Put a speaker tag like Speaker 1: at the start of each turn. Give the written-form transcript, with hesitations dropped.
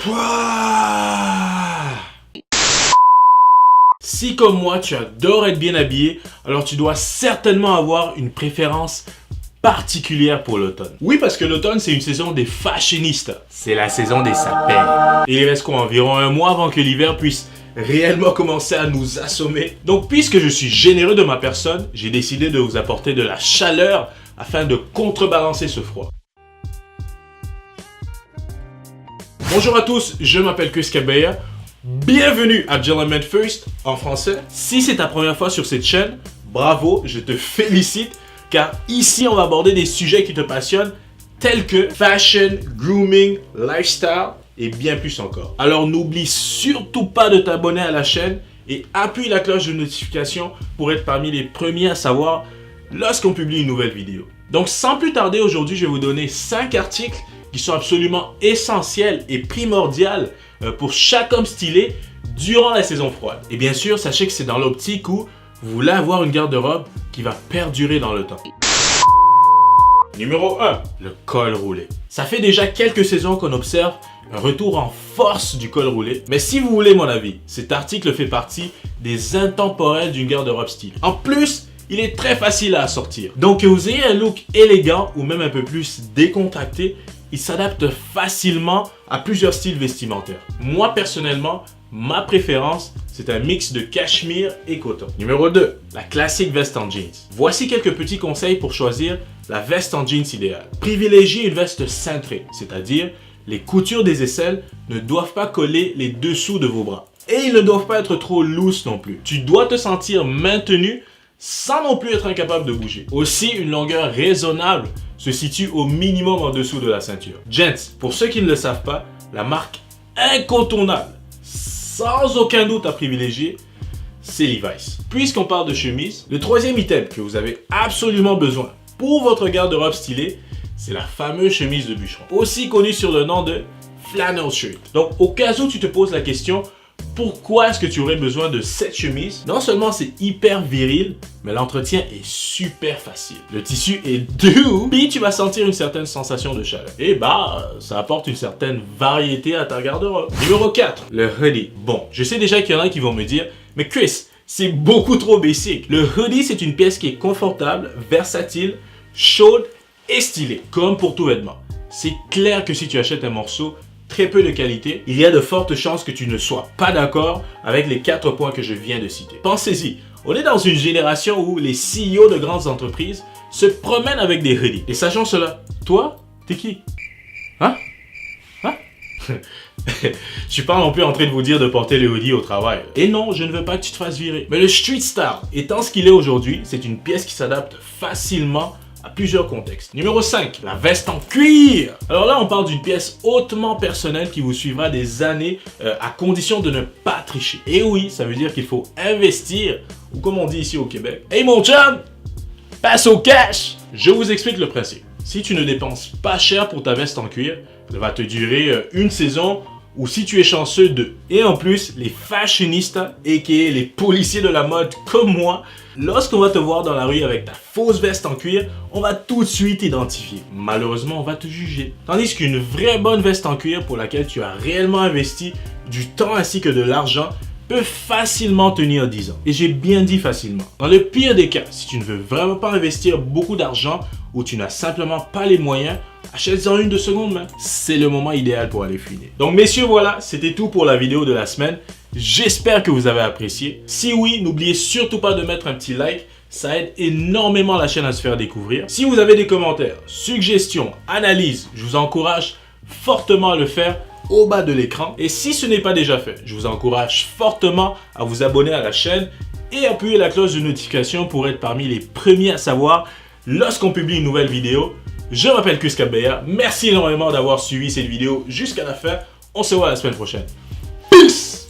Speaker 1: Pouah! Si comme moi tu adores être bien habillé, alors tu dois certainement avoir une préférence particulière pour l'automne. Oui, parce que l'automne c'est une saison des fashionistas. C'est la saison des sapins. Et il reste quoi, environ un mois avant que l'hiver puisse réellement commencer à nous assommer. Donc puisque je suis généreux de ma personne, j'ai décidé de vous apporter de la chaleur afin de contrebalancer ce froid. Bonjour à tous, je m'appelle Chris Cabella. Bienvenue à Gentleman First en français. Si c'est ta première fois sur cette chaîne, bravo, je te félicite car ici on va aborder des sujets qui te passionnent tels que fashion, grooming, lifestyle et bien plus encore. Alors n'oublie surtout pas de t'abonner à la chaîne et appuie la cloche de notification pour être parmi les premiers à savoir lorsqu'on publie une nouvelle vidéo. Donc sans plus tarder, aujourd'hui je vais vous donner 5 articles qui sont absolument essentiels et primordiaux pour chaque homme stylé durant la saison froide. Et bien sûr, sachez que c'est dans l'optique où vous voulez avoir une garde-robe qui va perdurer dans le temps. Numéro 1, le col roulé. Ça fait déjà quelques saisons qu'on observe un retour en force du col roulé. Mais si vous voulez mon avis, cet article fait partie des intemporels d'une garde-robe stylée. En plus, il est très facile à assortir. Donc que vous ayez un look élégant ou même un peu plus décontracté, il s'adapte facilement à plusieurs styles vestimentaires. Moi personnellement, ma préférence, c'est un mix de cachemire et coton. Numéro 2, la classique veste en jeans. Voici quelques petits conseils pour choisir la veste en jeans idéale. Privilégiez une veste cintrée, c'est-à-dire les coutures des aisselles ne doivent pas coller les dessous de vos bras. Et ils ne doivent pas être trop loose non plus. Tu dois te sentir maintenu sans non plus être incapable de bouger. Aussi, une longueur raisonnable se situe au minimum en dessous de la ceinture. Gents, pour ceux qui ne le savent pas, la marque incontournable, sans aucun doute à privilégier, c'est Levi's. Puisqu'on parle de chemise, le troisième item que vous avez absolument besoin pour votre garde-robe stylée, c'est la fameuse chemise de bûcheron, aussi connue sur le nom de flannel shirt. Donc au cas où tu te poses la question, pourquoi est-ce que tu aurais besoin de cette chemise? Non seulement c'est hyper viril, mais l'entretien est super facile. Le tissu est doux, puis tu vas sentir une certaine sensation de chaleur. Et ça apporte une certaine variété à ta garde-robe. Numéro 4, le hoodie. Bon, je sais déjà qu'il y en a qui vont me dire, mais Chris, c'est beaucoup trop basic. Le hoodie, c'est une pièce qui est confortable, versatile, chaude et stylée, comme pour tout vêtement. C'est clair que si tu achètes un morceau très peu de qualité, il y a de fortes chances que tu ne sois pas d'accord avec les 4 points que je viens de citer. Pensez-y, on est dans une génération où les CEO de grandes entreprises se promènent avec des hoodies. Et sachant cela, toi, t'es qui? Hein? Je suis pas non plus en train de vous dire de porter le hoodie au travail. Et non, je ne veux pas que tu te fasses virer. Mais le street style, étant ce qu'il est aujourd'hui, c'est une pièce qui s'adapte facilement à plusieurs contextes. Numéro 5, la veste en cuir. Alors là, on parle d'une pièce hautement personnelle qui vous suivra des années à condition de ne pas tricher. Et oui, ça veut dire qu'il faut investir, ou comme on dit ici au Québec, hey mon chum, passe au cash. Je vous explique le principe. Si tu ne dépenses pas cher pour ta veste en cuir, elle va te durer une saison, ou si tu es chanceux, 2. Et en plus, les fashionistas, aka les policiers de la mode comme moi, lorsqu'on va te voir dans la rue avec ta fausse veste en cuir, on va tout de suite t'identifier. Malheureusement, on va te juger. Tandis qu'une vraie bonne veste en cuir pour laquelle tu as réellement investi du temps ainsi que de l'argent peut facilement tenir 10 ans. Et j'ai bien dit facilement. Dans le pire des cas, si tu ne veux vraiment pas investir beaucoup d'argent ou tu n'as simplement pas les moyens, achète-en une de seconde main. C'est le moment idéal pour aller fouiner. Donc messieurs, voilà, c'était tout pour la vidéo de la semaine. J'espère que vous avez apprécié. Si oui, n'oubliez surtout pas de mettre un petit like. Ça aide énormément la chaîne à se faire découvrir. Si vous avez des commentaires, suggestions, analyses, je vous encourage fortement à le faire au bas de l'écran. Et si ce n'est pas déjà fait, je vous encourage fortement à vous abonner à la chaîne et appuyer la cloche de notification pour être parmi les premiers à savoir lorsqu'on publie une nouvelle vidéo. Je m'appelle Chris Cabella. Merci énormément d'avoir suivi cette vidéo jusqu'à la fin. On se voit la semaine prochaine. Peace!